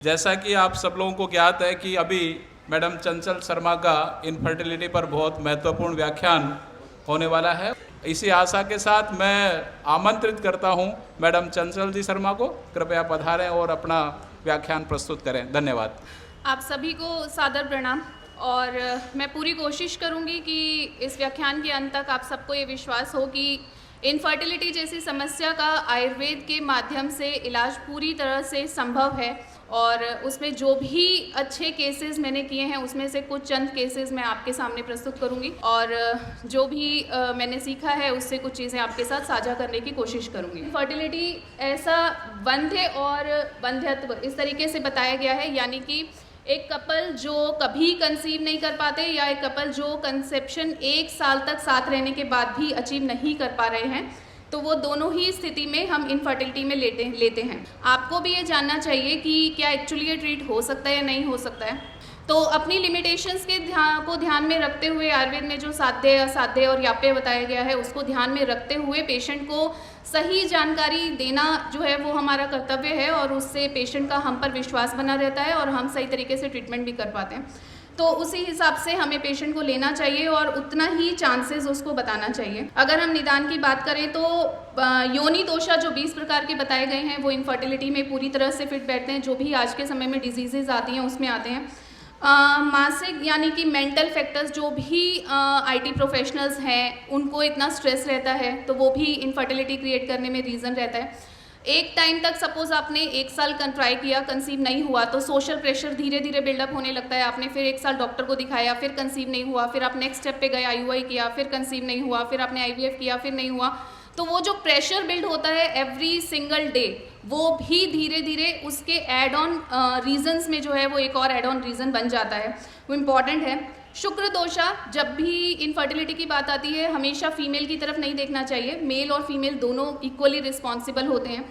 जैसा कि आप सब लोगों को ज्ञात है कि अभी मैडम चंचल शर्मा का इनफर्टिलिटी पर बहुत महत्वपूर्ण व्याख्यान होने वाला है। इसी आशा के साथ मैं आमंत्रित करता हूं मैडम चंचल जी शर्मा को, कृपया पधारें और अपना व्याख्यान प्रस्तुत करें। धन्यवाद। आप सभी को सादर प्रणाम। और मैं पूरी कोशिश करूंगी कि इस व्याख्यान के अंत तक आप सबको ये विश्वास हो कि इनफर्टिलिटी जैसी समस्या का आयुर्वेद के माध्यम से इलाज पूरी तरह से संभव है। और उसमें जो भी अच्छे केसेस मैंने किए हैं उसमें से कुछ चंद केसेस मैं आपके सामने प्रस्तुत करूंगी और जो भी मैंने सीखा है उससे कुछ चीज़ें आपके साथ साझा करने की कोशिश करूंगी। इनफर्टिलिटी ऐसा वंध्य और वंध्यत्व इस तरीके से बताया गया है, यानी कि एक कपल जो कभी कंसीव नहीं कर पाते या एक कपल जो कंसेप्शन 1 साल तक साथ रहने के बाद भी अचीव नहीं कर पा रहे हैं, तो वो दोनों ही स्थिति में हम इनफर्टिलिटी में लेते हैं। आपको भी ये जानना चाहिए कि क्या एक्चुअली ये ट्रीट हो सकता है या नहीं हो सकता है। तो अपनी लिमिटेशंस के ध्यान में रखते हुए आयुर्वेद में जो साध्य, असाध्य और याप्य बताया गया है उसको ध्यान में रखते हुए पेशेंट को सही जानकारी देना जो है वो हमारा कर्तव्य है और उससे पेशेंट का हम पर विश्वास बना रहता है और हम सही तरीके से ट्रीटमेंट भी कर पाते हैं। तो उसी हिसाब से हमें पेशेंट को लेना चाहिए और उतना ही चांसेस उसको बताना चाहिए। अगर हम निदान की बात करें तो योनि दोषा जो 20 प्रकार के बताए गए हैं वो इनफर्टिलिटी में पूरी तरह से फिट बैठते हैं। जो भी आज के समय में डिजीजेज आती हैं उसमें आते हैं। मानसिक यानी कि मेंटल फैक्टर्स, जो भी आईटी प्रोफेशनल्स हैं उनको इतना स्ट्रेस रहता है तो वो भी इनफर्टिलिटी क्रिएट करने में रीज़न रहता है। एक टाइम तक सपोज आपने 1 साल ट्राई किया, कंसीव नहीं हुआ, तो सोशल प्रेशर धीरे धीरे बिल्डअप होने लगता है। आपने फिर 1 साल डॉक्टर को दिखाया, फिर कंसीव नहीं हुआ, फिर आप नेक्स्ट स्टेप पे गए, आईयूआई किया, फिर कंसीव नहीं हुआ, फिर आपने आईवीएफ किया, फिर नहीं हुआ। तो वो जो प्रेशर बिल्ड होता है एवरी सिंगल डे, वो भी धीरे धीरे उसके एड ऑन रीजन्स में जो है वो एक और एड ऑन रीज़न बन जाता है, वो इम्पॉर्टेंट है। शुक्र दोषा, जब भी इनफर्टिलिटी की बात आती है हमेशा फीमेल की तरफ नहीं देखना चाहिए। मेल और फीमेल दोनों इक्वली रिस्पॉन्सिबल होते हैं।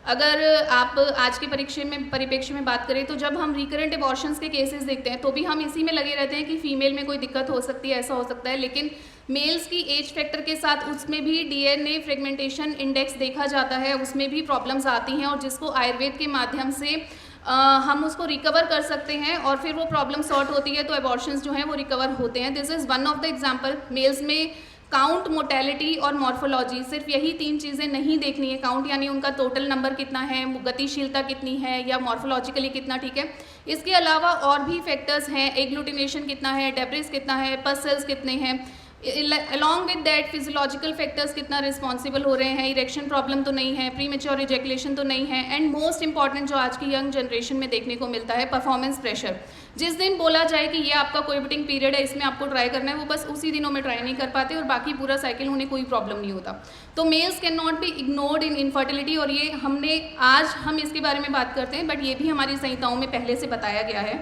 अगर आप आज के परिप्रेक्ष्य में बात करें तो जब हम रिकरेंट एबॉर्शंस के केसेस देखते हैं तो भी हम इसी में लगे रहते हैं कि फीमेल में कोई दिक्कत हो सकती है, ऐसा हो सकता है। लेकिन मेल्स की एज फैक्टर के साथ उसमें भी डीएनए फ्रेगमेंटेशन इंडेक्स देखा जाता है, उसमें भी प्रॉब्लम्स आती हैं और जिसको आयुर्वेद के माध्यम से हम उसको रिकवर कर सकते हैं और फिर वो प्रॉब्लम सॉर्ट होती है तो एबॉर्शंस जो हैं वो रिकवर होते हैं। This is one of the example. Males में काउंट, मोटेलिटी और मॉर्फोलॉजी, सिर्फ यही 3 चीज़ें नहीं देखनी है। काउंट यानी उनका टोटल नंबर कितना है, गतिशीलता कितनी है या मॉर्फोलॉजिकली कितना ठीक है। इसके अलावा और भी फैक्टर्स हैं, एग्लूटिनेशन कितना है, डेब्रिस कितना है, पस सेल्स कितने हैं, along with that physiological factors कितना रिस्पॉन्सिबल हो रहे हैं, इरेक्शन प्रॉब्लम तो नहीं है, प्री मेच्योर इजैकुलेशन तो नहीं है, एंड मोस्ट इंपॉर्टेंट जो आज की यंग जनरेशन में देखने को मिलता है, परफॉर्मेंस प्रेशर। जिस दिन बोला जाए कि ये आपका कोएबिटिंग पीरियड है, इसमें आपको ट्राई करना है, वो बस उसी दिनों में ट्राई नहीं कर पाते और बाकी पूरा साइकिल उन्हें कोई प्रॉब्लम नहीं होता। तो mails can not be ignored in infertility, और ये आज हम इसके बारे में बात करते हैं बट ये भी हमारी संहिताओं में पहले से बताया गया है।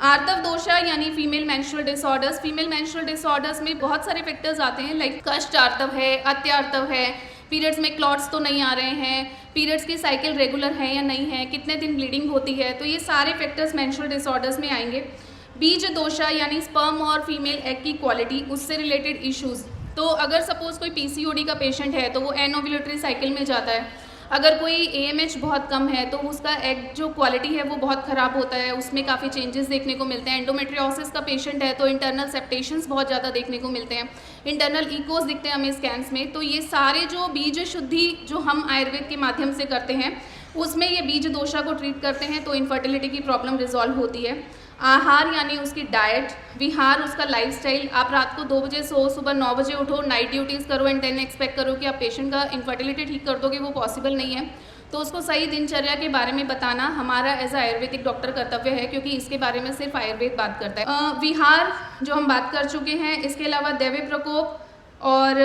आर्तव दोषा यानी female menstrual disorders. Female menstrual disorders में बहुत सारे फैक्टर्स आते हैं, लाइक कष्ट आर्तव है, अत्यार्तव है, पीरियड्स में क्लॉट्स तो नहीं आ रहे हैं, पीरियड्स की साइकिल रेगुलर है या नहीं है, कितने दिन ब्लीडिंग होती है, तो ये सारे फैक्टर्स मेंस्ट्रुअल डिसऑर्डर्स में आएंगे। बीज दोषा यानी स्पर्म और फीमेल एग की क्वालिटी, उससे रिलेटेड इश्यूज। तो अगर सपोज कोई पीसीओडी का पेशेंट है तो वो एनओव्यूलेटरी साइकिल में जाता है। अगर कोई एएमएच बहुत कम है तो उसका एग जो क्वालिटी है वो बहुत ख़राब होता है, उसमें काफ़ी चेंजेस देखने को मिलते हैं। एंडोमेट्रियोसिस का पेशेंट है तो इंटरनल सेप्टेशंस बहुत ज़्यादा देखने को मिलते हैं, इंटरनल इकोस दिखते हैं हमें स्कैन्स में। तो ये सारे जो बीज शुद्धि जो हम आयुर्वेद के माध्यम से करते हैं उसमें ये बीज दोषा को ट्रीट करते हैं तो इनफर्टिलिटी की प्रॉब्लम रिजॉल्व होती है। आहार यानी उसकी डाइट, विहार उसका लाइफस्टाइल। आप रात को 2 बजे सो, सुबह 9 बजे उठो, नाइट ड्यूटीज़ करो एंड देन एक्सपेक्ट करो कि आप पेशेंट का इनफर्टिलिटी ठीक कर दोगे, वो पॉसिबल नहीं है। तो उसको सही दिनचर्या के बारे में बताना हमारा एज अ आयुर्वेदिक डॉक्टर कर्तव्य है, क्योंकि इसके बारे में सिर्फ आयुर्वेद बात करता है। विहार जो हम बात कर चुके हैं, इसके अलावा दैव्य प्रकोप और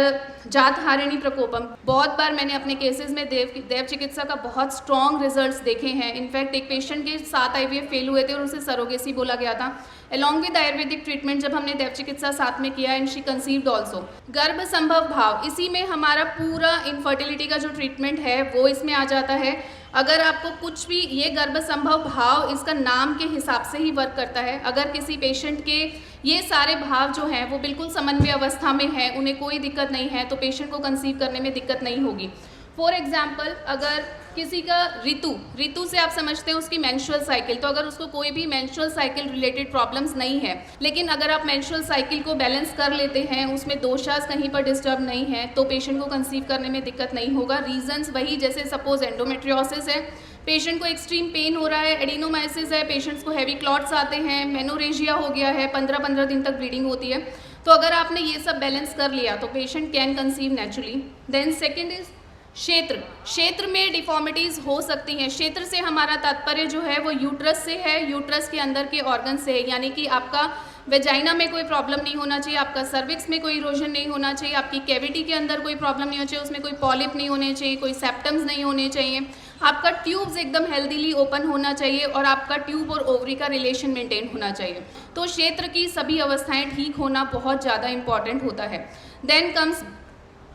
जात हारिणी प्रकोपम। बहुत बार मैंने अपने केसेस में देव चिकित्सा का बहुत स्ट्रॉन्ग रिजल्ट्स देखे हैं। इनफैक्ट एक पेशेंट के 7 आईवीएफ फेल हुए थे और उसे सरोगेसी बोला गया था। अलॉन्ग विद आयुर्वेदिक ट्रीटमेंट जब हमने देव चिकित्सा साथ में किया एंड शी कंसीव्ड ऑल्सो। गर्भ संभव भाव, इसी में हमारा पूरा इनफर्टिलिटी का जो ट्रीटमेंट है वो इसमें आ जाता है। अगर आपको कुछ भी, ये गर्भ संभव भाव इसका नाम के हिसाब से ही वर्क करता है। अगर किसी पेशेंट के ये सारे भाव जो हैं वो बिल्कुल समन्वय अवस्था में है, उन्हें कोई दिक्कत नहीं है, तो पेशेंट को कंसीव करने में दिक्कत नहीं होगी। फॉर एग्जाम्पल, अगर किसी का ऋतु से आप समझते हैं उसकी मेंस्ट्रुअल साइकिल, तो अगर उसको कोई भी मेंस्ट्रुअल साइकिल रिलेटेड प्रॉब्लम्स नहीं है, लेकिन अगर आप मेंस्ट्रुअल साइकिल को बैलेंस कर लेते हैं, उसमें दोषास कहीं पर डिस्टर्ब नहीं है, तो पेशेंट को कंसीव करने में दिक्कत नहीं होगा। रीजंस वही, जैसे सपोज एंडोमेट्रियोसिस है, पेशेंट को एक्सट्रीम पेन हो रहा है, एडिनोमाइसिस है, पेशेंट्स को हैवी क्लॉट्स आते हैं, मेनोरेजिया हो गया है, 15-15 दिन तक ब्लीडिंग होती है, तो अगर आपने ये सब बैलेंस कर लिया तो patient can conceive naturally. Then second is क्षेत्र में डिफॉर्मिटीज हो सकती हैं। क्षेत्र से हमारा तात्पर्य जो है वो यूट्रस से है, यूट्रस के अंदर के ऑर्गन से है, यानी कि आपका वेजाइना में कोई प्रॉब्लम नहीं होना चाहिए, आपका सर्विक्स में कोई इरोजन नहीं होना चाहिए, आपकी कैविटी के अंदर कोई प्रॉब्लम नहीं होनी चाहिए, उसमें कोई पॉलिप नहीं होने चाहिए, कोई सेप्टम्स नहीं होने चाहिए, आपका ट्यूब्स एकदम हेल्दीली ओपन होना चाहिए और आपका ट्यूब और ओवरी का रिलेशन मेंटेन होना चाहिए। तो क्षेत्र की सभी अवस्थाएं ठीक होना बहुत ज़्यादा इंपॉर्टेंट होता है। देन कम्स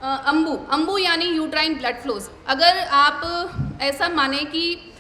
अंबु यानी यूट्राइन ब्लड फ्लोज। अगर आप ऐसा माने कि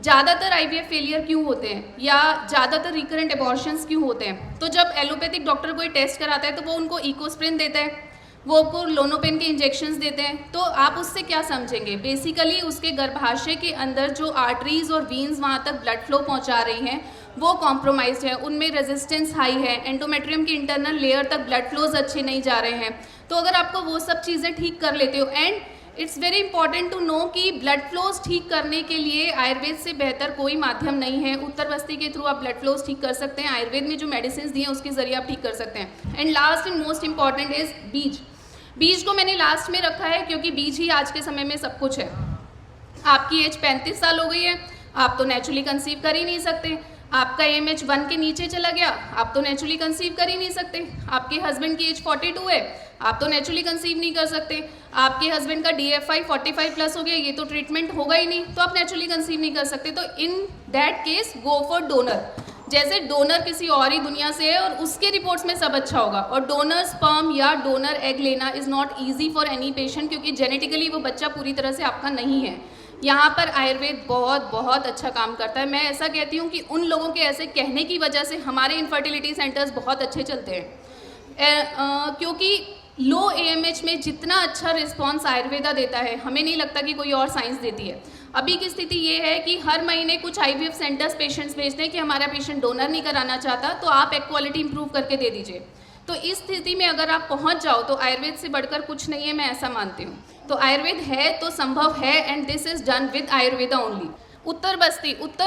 ज़्यादातर आईवीएफ फेलियर क्यों होते हैं या ज़्यादातर रिकरेंट एबॉर्शंस क्यों होते हैं, तो जब एलोपैथिक डॉक्टर कोई टेस्ट कराता है तो वो उनको इकोस्प्रिन देता है, वो आपको लोनोपेन के इंजेक्शंस देते हैं, तो आप उससे क्या समझेंगे? बेसिकली उसके गर्भाशय के अंदर जो आर्टरीज और वीन्स वहाँ तक ब्लड फ्लो पहुँचा रही हैं वो कॉम्प्रोमाइज्ड है, उनमें रेजिस्टेंस हाई है, एंडोमेट्रियम की इंटरनल लेयर तक ब्लड फ्लोज अच्छे नहीं जा रहे हैं। तो अगर आपको वो सब चीज़ें ठीक कर लेते हो, and it's very important to know कि ब्लड फ्लोज ठीक करने के लिए आयुर्वेद से बेहतर कोई माध्यम नहीं है। उत्तर बस्ती के थ्रू आप ब्लड फ्लोज ठीक कर सकते हैं, आयुर्वेद में जो मेडिसिन दी हैं उसके जरिए आप ठीक कर सकते हैं। And last and most important is बीज को मैंने लास्ट में रखा है क्योंकि बीज ही आज के समय में सब कुछ है। आपकी एज 35 साल हो गई है, आप तो नेचुरली कंसीव कर ही नहीं सकते, आपका AMH 1 के नीचे चला गया, आप तो नेचुरली कंसीव कर ही नहीं सकते, आपके हस्बैंड की एज 42 है, आप तो नेचुरली कंसीव नहीं कर सकते, आपके हस्बैंड का DFI 45 प्लस हो गया, ये तो ट्रीटमेंट होगा ही नहीं, तो आप नेचुरली कंसीव नहीं कर सकते। तो in that case go for donor. जैसे डोनर किसी और ही दुनिया से है और उसके रिपोर्ट्स में सब अच्छा होगा, और डोनर स्पर्म या डोनर एग लेना is not easy for any patient, क्योंकि जेनेटिकली वो बच्चा पूरी तरह से आपका नहीं है। यहाँ पर आयुर्वेद बहुत बहुत अच्छा काम करता है। मैं ऐसा कहती हूँ कि उन लोगों के ऐसे कहने की वजह से हमारे इनफर्टिलिटी सेंटर्स बहुत अच्छे चलते हैं, क्योंकि लो AMH में जितना अच्छा रिस्पॉन्स आयुर्वेदा देता है, हमें नहीं लगता कि कोई और साइंस देती है। अभी की स्थिति ये है कि हर महीने कुछ IVF सेंटर्स पेशेंट्स भेजते हैं कि हमारा पेशेंट डोनर नहीं कराना चाहता, तो आप एग क्वालिटी इंप्रूव करके दे दीजिए। तो इस स्थिति में अगर आप पहुंच जाओ तो आयुर्वेद से बढ़कर कुछ नहीं है, मैं ऐसा मानती हूँ। तो आयुर्वेद है तो संभव है, and this is done with Ayurveda only. उत्तर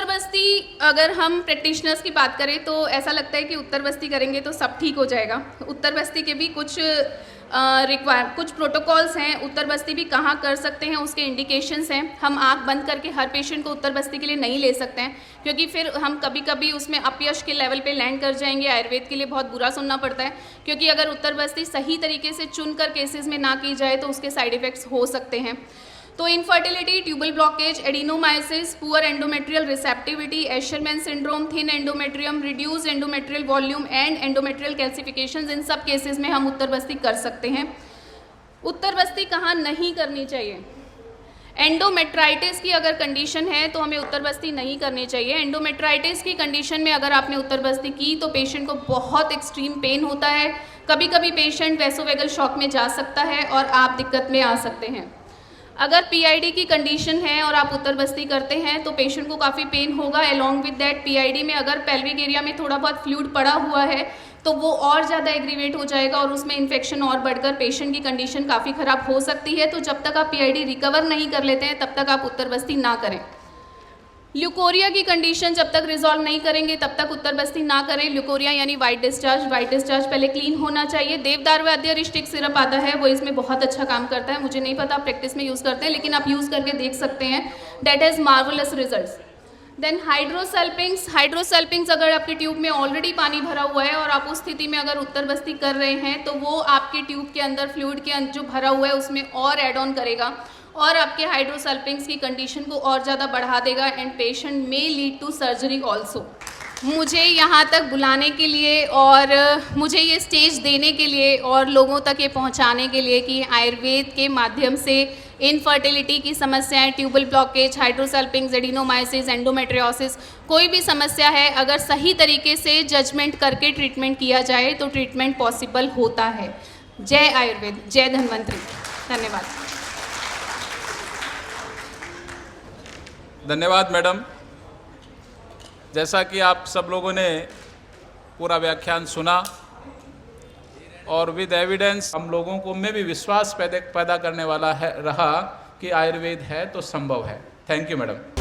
बस्ती अगर हम प्रैक्टिशनर्स की बात करें तो ऐसा लगता है कि उत्तर बस्ती करेंगे तो सब ठीक हो जाएगा। उत्तर बस्ती के भी कुछ कुछ प्रोटोकॉल्स हैं, उत्तर बस्ती भी कहाँ कर सकते हैं उसके इंडिकेशंस हैं। हम आंख बंद करके हर पेशेंट को उत्तर बस्ती के लिए नहीं ले सकते हैं, क्योंकि फिर हम कभी कभी उसमें अपयश के लेवल पे लैंड कर जाएंगे। आयुर्वेद के लिए बहुत बुरा सुनना पड़ता है, क्योंकि अगर उत्तर बस्ती सही तरीके से चुनकर केसेस में ना की जाए तो उसके साइड इफ़ेक्ट्स हो सकते हैं। तो infertility, tubal blockage, adenomyosis, poor endometrial receptivity, Asherman syndrome, thin endometrium, reduce endometrial volume and endometrial calcifications, इन सब केसेस में हम उत्तर बस्ती कर सकते हैं। उत्तर बस्ती कहाँ नहीं करनी चाहिए? एंडोमेट्राइटिस की अगर कंडीशन है तो हमें उत्तर बस्ती नहीं करनी चाहिए। एंडोमेट्राइटिस की कंडीशन में अगर आपने उत्तर बस्ती की तो पेशेंट को बहुत एक्सट्रीम पेन होता है, कभी कभी पेशेंट वैसोवेगल शॉक में जा सकता है और आप दिक्कत में आ सकते हैं। अगर PID की कंडीशन है और आप उत्तर बस्ती करते हैं तो पेशेंट को काफ़ी पेन होगा। अलॉन्ग विद दैट PID में अगर पेल्विक एरिया में थोड़ा बहुत फ्लूइड पड़ा हुआ है तो वो और ज़्यादा एग्रीवेट हो जाएगा और उसमें इन्फेक्शन और बढ़कर पेशेंट की कंडीशन काफ़ी ख़राब हो सकती है। तो जब तक आप PID रिकवर नहीं कर लेते हैं तब तक आप उत्तर बस्ती ना करें। ल्यूकोरिया की कंडीशन जब तक रिजॉल्व नहीं करेंगे तब तक उत्तर बस्ती ना करें। ल्यूकोरिया यानी वाइट डिस्चार्ज पहले क्लीन होना चाहिए। देवदारू रिस्टिक सिरप आता है, वो इसमें बहुत अच्छा काम करता है। मुझे नहीं पता आप प्रैक्टिस में यूज़ करते हैं, लेकिन आप यूज़ करके देख सकते हैं। That has marvellous results. Then hydrosalpinx अगर आपके ट्यूब में ऑलरेडी पानी भरा हुआ है और आप उस स्थिति में अगर उत्तर बस्ती कर रहे हैं तो वो आपके ट्यूब के अंदर फ्लूइड के अंदर जो भरा हुआ है उसमें और एड ऑन करेगा और आपके हाइड्रोसल्पिंग्स की कंडीशन को और ज़्यादा बढ़ा देगा, and patient may lead to surgery also. मुझे यहाँ तक बुलाने के लिए और मुझे ये स्टेज देने के लिए और लोगों तक ये पहुँचाने के लिए कि आयुर्वेद के माध्यम से इनफर्टिलिटी की समस्याएं, ट्यूबल ब्लॉकेज, हाइड्रोसल्पिंग्स, एडिनोमाइसिस, एंडोमेट्रियोसिस, कोई भी समस्या है, अगर सही तरीके से जजमेंट करके ट्रीटमेंट किया जाए तो ट्रीटमेंट पॉसिबल होता है। जय आयुर्वेद, जय धन्वंतरी। धन्यवाद। धन्यवाद मैडम। जैसा कि आप सब लोगों ने पूरा व्याख्यान सुना और विद एविडेंस हम लोगों को में भी विश्वास पैदा करने वाला है रहा कि आयुर्वेद है तो संभव है। Thank you madam.